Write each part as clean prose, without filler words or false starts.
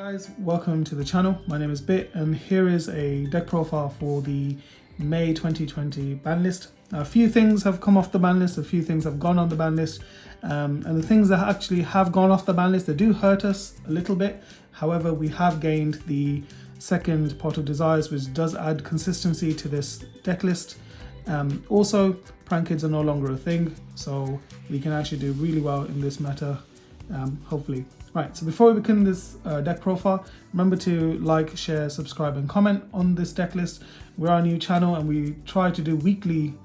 Guys, welcome to the channel. My name is Bit and here is a deck profile for the May 2020 ban list. A few things have come off the ban list, a few things have gone on the ban list, and the things that actually have gone off the ban list, they do hurt us a little bit. However, we have gained the second Pot of Desires, which does add consistency to this deck list. Also, prank kids are no longer a thing, so we can actually do really well in this meta, hopefully. Right, so before we begin this deck profile, remember to like, share, subscribe and comment on this deck list. We're a new channel and we try to do weekly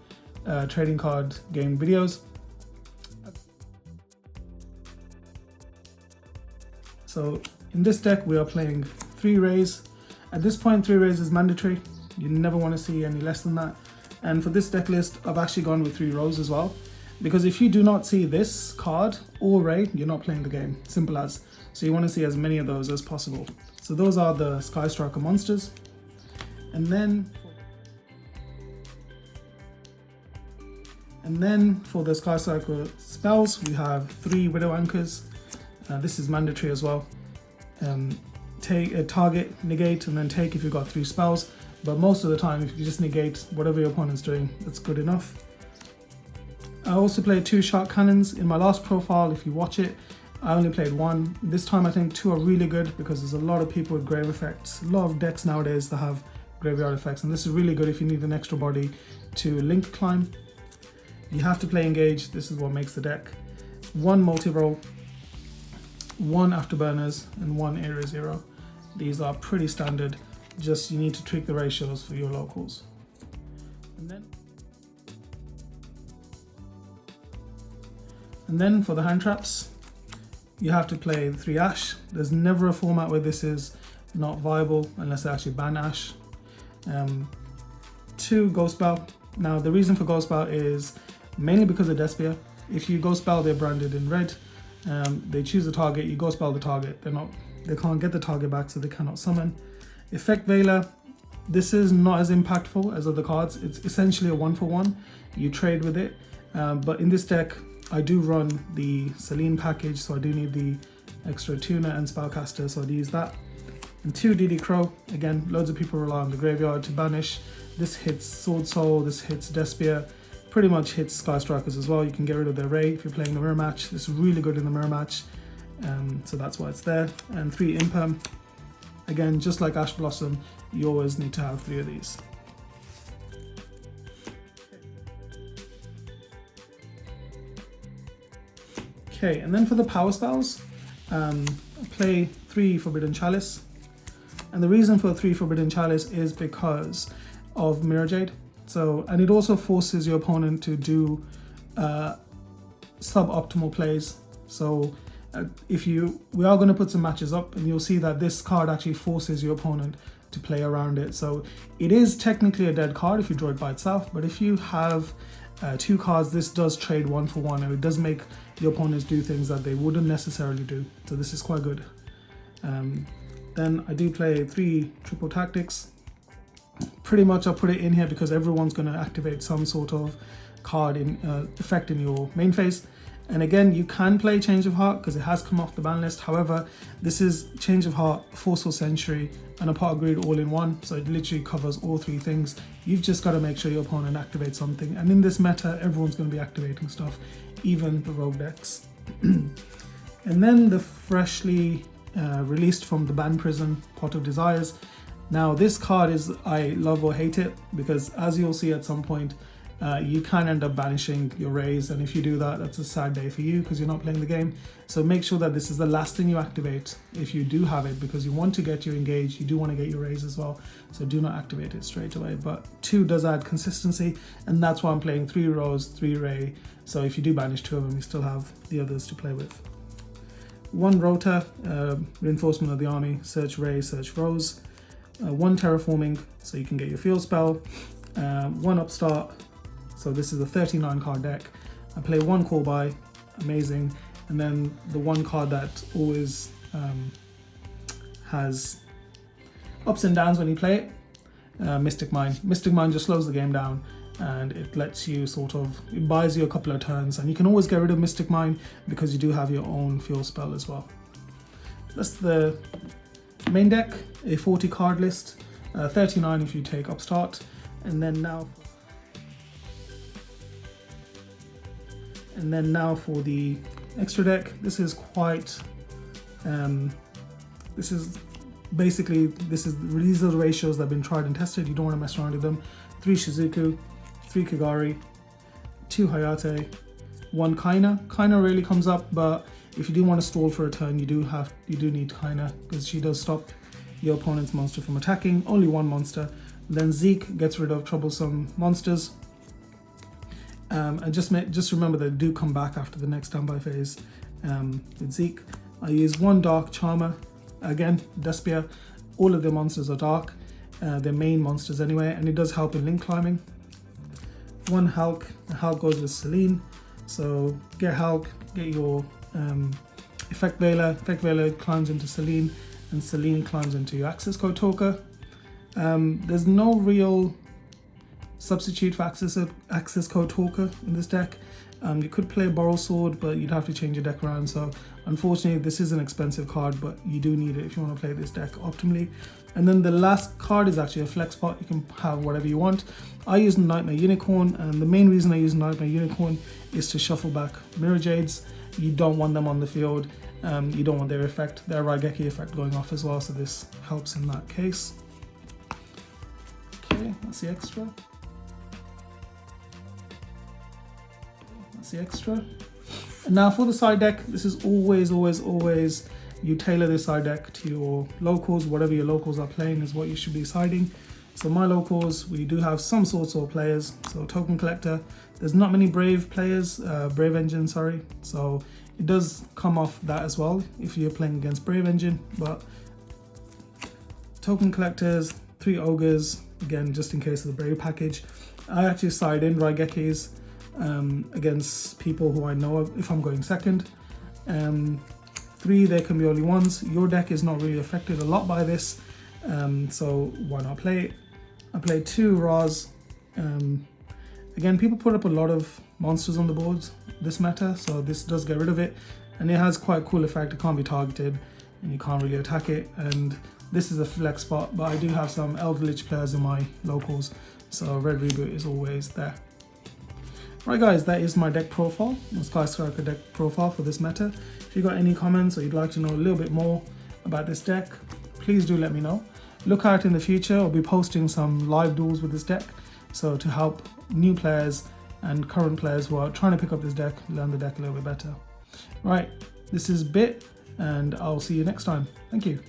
trading card game videos. So in this deck we are playing 3 Rays. At this point 3 Rays is mandatory. You never want to see any less than that. And for this deck list I've actually gone with 3 Rows as well. Because if you do not see this card or Ray, you're not playing the game, simple as. So you want to see as many of those as possible. So those are the Sky Striker monsters. And then for the Sky Striker spells, we have 3 Widow Anchors. This is mandatory as well. Take a target, negate, and then take if you've got 3 spells. But most of the time, if you just negate whatever your opponent's doing, that's good enough. I also played 2 Shark Cannons. In my last profile, if you watch it, I only played 1. This time I think 2 are really good because there's a lot of people with grave effects. A lot of decks nowadays that have graveyard effects, and this is really good if you need an extra body to link climb. You have to play Engage, this is what makes the deck. 1 multi-roll, 1 Afterburners, and 1 Area Zero. These are pretty standard, just you need to tweak the ratios for your locals. And then for the hand traps, you have to play 3 Ash. There's never a format where this is not viable unless they actually ban Ash. 2 Ghost Bow. Now the reason for Ghost Bow is mainly because of Despia. If you Ghost Bow, they're branded in red. They choose a target, you Ghost Bow the target. They can't get the target back, so they cannot summon. Effect Veiler. This is not as impactful as other cards. It's essentially a 1-for-1. You trade with it, but in this deck, I do run the Selene package, so I do need the extra Tuner and Spellcaster, so I'd use that. And 2 DD Crow. Again, loads of people rely on the graveyard to banish. This hits Sword Soul, this hits Despia, pretty much hits Sky Strikers as well. You can get rid of their Ray if you're playing the mirror match. This is really good in the mirror match, so that's why it's there. And 3 Imperm. Again, just like Ash Blossom, you always need to have 3 of these. Okay, and then for the power spells, I play 3 Forbidden Chalice. And the reason for 3 Forbidden Chalice is because of Mirror Jade. And it also forces your opponent to do suboptimal plays. So we are going to put some matches up and you'll see that this card actually forces your opponent to play around it. So it is technically a dead card if you draw it by itself, but if you have 2 cards, this does trade 1-for-1 and it does make your opponents do things that they wouldn't necessarily do. So this is quite good. Then I do play 3 Triple Tactics. Pretty much I'll put it in here because everyone's going to activate some sort of card effect in your main phase. And again, you can play Change of Heart because it has come off the ban list. However, this is Change of Heart, Forceful Century, and a Pot of Greed all in one. So it literally covers all 3 things. You've just got to make sure your opponent activates something. And in this meta, everyone's going to be activating stuff, even the rogue decks. And then the freshly released from the ban prison, Pot of Desires. Now this card is, I love or hate it, because as you'll see at some point, you can end up banishing your Rays, and if you do that, that's a sad day for you because you're not playing the game. So make sure that this is the last thing you activate if you do have it, because you want to get your Engage, you do want to get your Rays as well, so do not activate it straight away. But 2 does add consistency, and that's why I'm playing 3 Rose, 3 Ray, so if you do banish 2 of them, you still have the others to play with. 1 Rota, Reinforcement of the Army, search Ray, search Rose. 1 Terraforming, so you can get your field spell. 1 Upstart. So this is a 39 card deck. I play 1 Call By, amazing. And then the 1 card that always has ups and downs when you play it, Mystic Mind. Mystic Mind just slows the game down and it lets you it buys you a couple of turns, and you can always get rid of Mystic Mind because you do have your own fuel spell as well. That's the Main deck, a 40 card list, 39 if you take Upstart, and then now for the extra deck. This is quite, these are the ratios that have been tried and tested. You don't want to mess around with them. 3 Shizuku, 3 Kagari, 2 Hayate, 1 Kaina. Kaina rarely comes up, but if you do want to stall for a turn, you do need Kaina, because she does stop your opponent's monster from attacking. Only 1 monster. Then Zeke gets rid of troublesome monsters. And just remember that they do come back after the next standby phase. With Zeke, I use 1 Dark Charmer. Again, Despia. All of their monsters are dark. They're main monsters anyway, and it does help in link climbing. 1 Hulk. The Hulk goes with Celine. So get Hulk, get your Effect Veiler. Effect Veiler climbs into Celine, and Celine climbs into your access code talker. There's no real substitute for access code talker in this deck. You could play Borrow Sword, but you'd have to change your deck around. So unfortunately, this is an expensive card, but you do need it if you want to play this deck optimally. And then the last card is actually a flex spot. You can have whatever you want. I use Nightmare Unicorn, and the main reason I use Nightmare Unicorn is to shuffle back Mirror Jades. You don't want them on the field. You don't want their effect, their Raigeki effect going off as well, so this helps in that case. Okay, that's the extra. The extra. And now for the side deck, this is always you tailor this side deck to your locals. Whatever your locals are playing is what you should be siding. So my locals, we do have some sorts of players. So Token Collector, there's not many Brave players, Brave Engine, sorry. So it does come off that as well if you're playing against Brave Engine. But Token Collectors, 3 Ogres, again just in case of the Brave package. I actually side in Raigekis against people who I know of if I'm going second. 3, there can be only 1s. Your deck is not really affected a lot by this, so why not play it? I played 2 Raws. Again, people put up a lot of monsters on the boards this meta, so this does get rid of it, and it has quite a cool effect. It can't be targeted and you can't really attack it, and this is a flex spot, but I do have some Eldritch players in my locals, so Red Reboot is always there. Right guys, that is my deck profile, my Skyscraper deck profile for this meta. If you've got any comments or you'd like to know a little bit more about this deck, please do let me know. Look out in the future, I'll be posting some live duels with this deck, so to help new players and current players who are trying to pick up this deck, learn the deck a little bit better. Right, this is Bit, and I'll see you next time. Thank you.